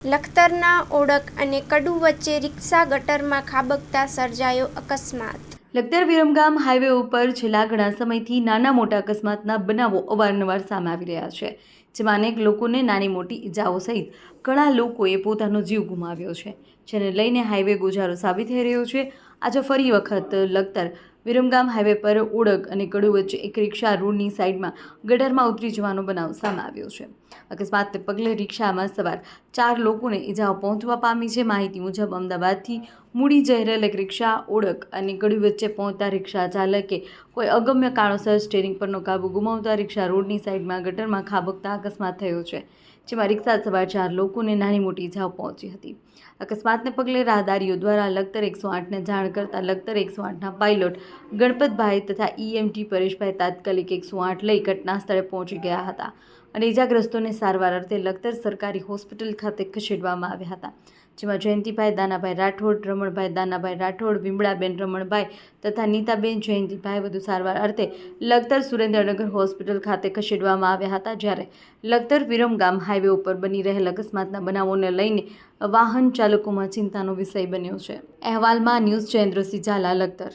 લખતરના ઓળક અને કડુ વચ્ચે રિક્ષા ગટરમાં ખાબકતા સર્જાયો અકસ્માત। લખતર વિરમગામ હાઈવે ઉપર છેલ્લા ઘણા સમયથી નાના મોટા અકસ્માતના બનાવો અવારનવાર સામે આવી રહ્યા છે, જેમાં અનેક લોકોને નાની મોટી ઈજાઓ સહિત ઘણા લોકોએ પોતાનો જીવ ગુમાવ્યો છે, જેને લઈને હાઈવે ગોજારો સાબિત થઈ રહ્યો છે। આજે ફરી વખત લખતર વિરમગામ હાઈવે પર ઓળક અને કડુ વચ્ચે એક રિક્ષા રોડની સાઈડમાં ગટરમાં ઉતરી જવાનો બનાવ સામે આવ્યો છે। અકસ્માતને પગલે રિક્ષામાં સવાર 4 લોકોને ઈજાઓ પહોંચવા પામી છે। માહિતી મુજબ અમદાવાદથી મૂડી જઈ રહેલ એક રિક્ષા ઓળક અને કડુ વચ્ચે પહોંચતા રિક્ષા ચાલકે કોઈ અગમ્ય કારણોસર સ્ટીયરિંગ પરનો કાબુ ગુમાવતા રિક્ષા રોડની સાઈડમાં ગટરમાં ખાબકતા અકસ્માત થયો છે, જેમાં રિક્ષા સવાર 4 લોકોને નાની મોટી ઈજાઓ પહોંચી હતી। અકસ્માતને પગલે રાહદારીઓ દ્વારા લખતર 108ને જાણ કરતા લખતર 108ના પાયલોટ ગણપતભાઈ તથા EMT પરેશભાઈ તાત્કાલિક 108 લઈ ઘટના સ્થળે પહોંચી ગયા હતા અને ઈજાગ્રસ્તોને સારવાર અર્થે લખતર સરકારી હોસ્પિટલ ખાતે ખસેડવામાં આવ્યા હતા, જેમાં જયંતિભાઈ દાનાભાઈ રાઠોડ, રમણભાઈ દાનાભાઈ રાઠોડ, વિમળાબેન રમણભાઈ તથા નીતાબેન જયંતિભાઈ વધુ સારવાર અર્થે લખતર સુરેન્દ્રનગર હોસ્પિટલ ખાતે ખસેડવામાં આવ્યા હતા। જ્યારે લખતર વિરમગામ હાઈવે ઉપર બની રહેલ અકસ્માતના બનાવોને લઈને વાહન ચાલકોમાં ચિંતાનો વિષય બન્યો છે। અહેવાલમાં ન્યૂઝ જયેન્દ્રસિંહ ઝાલા, લખતર।